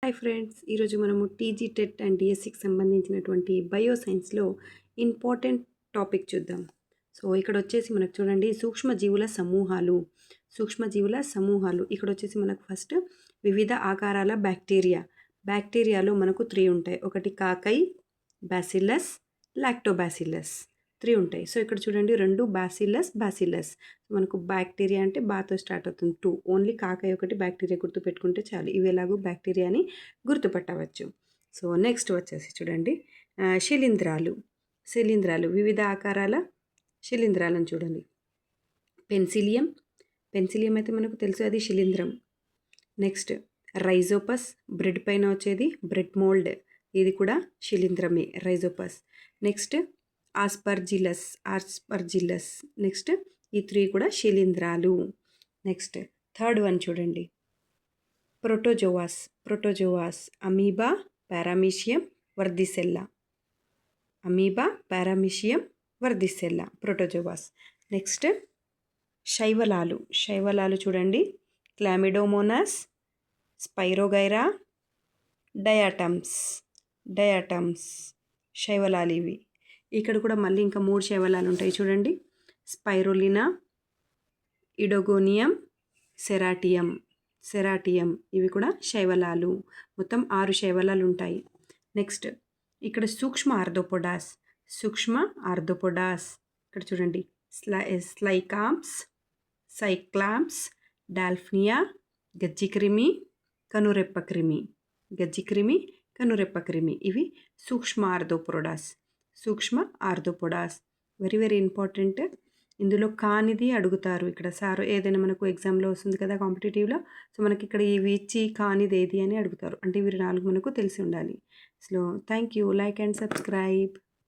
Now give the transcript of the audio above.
Hi friends, ఈరోజు మనము TG TET and డిఎస్సికి సంబంధించినటువంటి బయోసైన్స్లో ఇంపార్టెంట్ టాపిక్ చూద్దాం. సో ఇక్కడ వచ్చేసి మనకు చూడండి సూక్ష్మజీవుల సమూహాలు ఇక్కడ వచ్చేసి మనకు ఫస్ట్ వివిధ ఆకారాల బ్యాక్టీరియాలో మనకు 3 ఉంటాయి. ఒకటి కాకై, బ్యాసిల్లస్, లాక్టోబాసిల్లస్ 3 ఉంటాయి. సో ఇక్కడ చూడండి 2 బ్యాసిల్లస్ మనకు బ్యాక్టీరియా అంటే బాతో స్టార్ట్ అవుతుంది. 2 ఓన్లీ కాకై ఒకటి బ్యాక్టీరియా గుర్తుపెట్టుకుంటే చాలు. ఇవి ఎలాగో బ్యాక్టీరియాని గుర్తుపట్టవచ్చు. సో నెక్స్ట్ వచ్చేసి చూడండి శిలీంధ్రాలు వివిధ ఆకారాల శిలీంధ్రాలను చూడండి. పెన్సిలియం అయితే మనకు తెలుసు, అది శిలీంధ్రం. నెక్స్ట్ రైజోపస్, బ్రెడ్ పైన వచ్చేది బ్రెడ్ మోల్డ్, ఇది కూడా శిలీంధ్రమే, రైజోపస్. Next Aspergillus. నెక్స్ట్ ఈ 3 కూడా శిలీంధ్రాలు. నెక్స్ట్ థర్డ్ వన్ చూడండి, ప్రోటోజోవాస్, అమీబా, పారామీషియం, వర్దిసెల్లా, ప్రోటోజోవాస్. నెక్స్ట్ శైవలాలు చూడండి, క్లామిడోమోనాస్, స్పైరోగైరా, డయాటమ్స్ శైవలాలు ఇవి. ఇక్కడ కూడా మళ్ళీ ఇంకా 3 శైవలాలు ఉంటాయి చూడండి, స్పైరోలినా, ఇడోగోనియం, సెరాటియం ఇవి కూడా శైవలాలు. మొత్తం 6 శైవలాలు ఉంటాయి. నెక్స్ట్ ఇక్కడ సూక్ష్మ ఆర్థోపోడాస్ ఇక్కడ చూడండి, సైక్లామ్స్, డాల్ఫినియా, గజ్జిక్రిమి, కనురెప్పక్రిమి ఇవి సూక్ష్మ ఆర్థోపోడాస్. Very very important. ఇందులో కానిది అడుగుతారు. ఇక్కడ సార్ ఏదైనా మనకు ఎగ్జామ్లో వస్తుంది కదా కాంపిటేటివ్లో, సో మనకి ఇక్కడ ఇవి ఇచ్చి కానిది ఏది అని అడుగుతారు. అంటే ఇవి 4 మనకు తెలిసి ఉండాలి. So thank you. Like and subscribe.